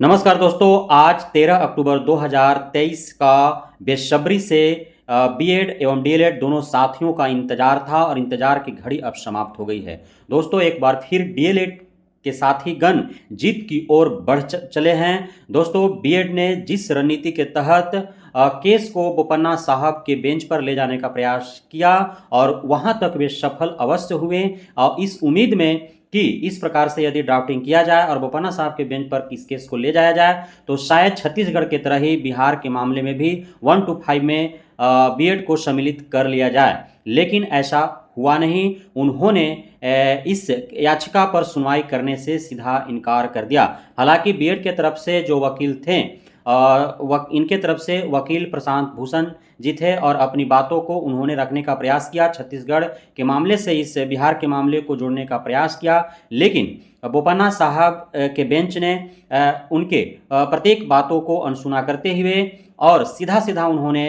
नमस्कार दोस्तों, आज 13 अक्टूबर 2023 का बेसब्री से बीएड एवं डीएलएड दोनों साथियों का इंतजार था और इंतजार की घड़ी अब समाप्त हो गई है। दोस्तों, एक बार फिर डीएलएड के साथीगण जीत की ओर बढ़ चले हैं। दोस्तों, बीएड ने जिस रणनीति के तहत केस को बोपन्ना साहब के बेंच पर ले जाने का प्रयास किया और वहां तक वे सफल अवश्य हुए और इस उम्मीद में कि इस प्रकार से यदि ड्राफ्टिंग किया जाए और बोपन्ना साहब के बेंच पर इस केस को ले जाया जाए तो शायद छत्तीसगढ़ की तरह ही बिहार के मामले में भी 1 to 5 में बीएड को सम्मिलित कर लिया जाए, लेकिन ऐसा हुआ नहीं। उन्होंने इस याचिका पर सुनवाई करने से सीधा इनकार कर दिया। हालांकि बीएड के तरफ से जो वकील थे, इनके तरफ से वकील प्रशांत भूषण जी थे और अपनी बातों को उन्होंने रखने का प्रयास किया, छत्तीसगढ़ के मामले से इस बिहार के मामले को जोड़ने का प्रयास किया, लेकिन बोपन्ना साहब के बेंच ने उनके प्रत्येक बातों को अनसुना करते हुए और सीधा सीधा उन्होंने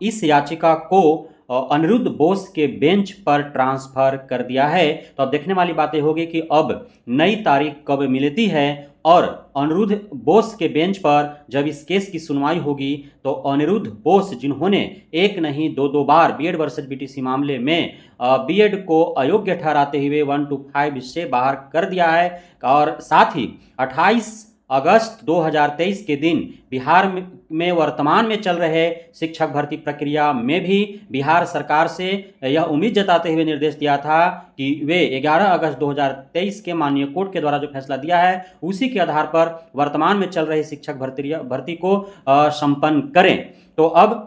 इस याचिका को अनिरुद्ध बोस के बेंच पर ट्रांसफर कर दिया है। तो अब देखने वाली बातें होगी कि अब नई तारीख कब मिलती है और अनिरुद्ध बोस के बेंच पर जब इस केस की सुनवाई होगी तो अनिरुद्ध बोस, जिन्होंने एक नहीं दो बार बीएड वर्सेस बीटीसी मामले में बीएड को अयोग्य ठहराते हुए 1 to 5 से बाहर कर दिया है और साथ ही 28 अगस्त 2023 के दिन बिहार में वर्तमान में चल रहे शिक्षक भर्ती प्रक्रिया में भी बिहार सरकार से यह उम्मीद जताते हुए निर्देश दिया था कि वे 11 अगस्त 2023 के माननीय कोर्ट के द्वारा जो फैसला दिया है उसी के आधार पर वर्तमान में चल रही शिक्षक भर्ती को संपन्न करें। तो अब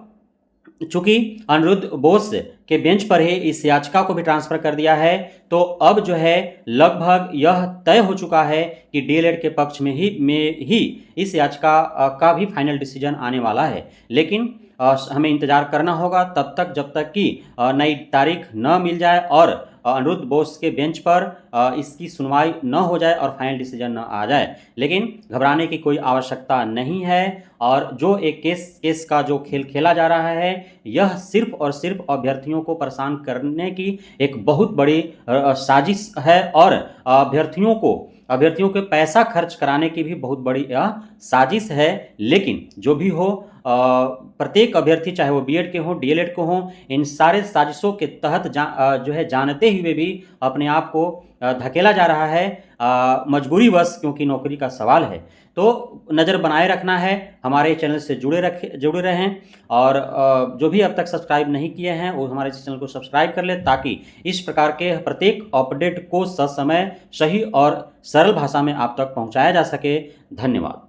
चूंकि अनिरुद्ध बोस के बेंच पर ही इस याचिका को भी ट्रांसफर कर दिया है, तो अब जो है लगभग यह तय हो चुका है कि डीएलएड के पक्ष में ही इस याचिका का भी फाइनल डिसीजन आने वाला है। लेकिन हमें इंतजार करना होगा तब तक जब तक कि नई तारीख न मिल जाए और अनिरुद्ध बोस के बेंच पर इसकी सुनवाई न हो जाए और फाइनल डिसीजन न आ जाए। लेकिन घबराने की कोई आवश्यकता नहीं है और जो एक केस का जो खेल खेला जा रहा है यह सिर्फ और सिर्फ अभ्यर्थियों को परेशान करने की एक बहुत बड़ी साजिश है और अभ्यर्थियों के पैसा खर्च कराने की भी बहुत बड़ी साजिश है। लेकिन जो भी हो, प्रत्येक अभ्यर्थी चाहे वो बीएड के हों डीएलएड को हों, इन सारे साजिशों के तहत जो है जानते हुए भी अपने आप को धकेला जा रहा है मजबूरीवश, क्योंकि नौकरी का सवाल है। तो नज़र बनाए रखना है, हमारे चैनल से जुड़े रहें और जो भी अब तक सब्सक्राइब नहीं किए हैं वो हमारे चैनल को सब्सक्राइब कर लें ताकि इस प्रकार के प्रत्येक अपडेट को ससमय, सही और सरल भाषा में आप तक पहुंचाया जा सके। धन्यवाद।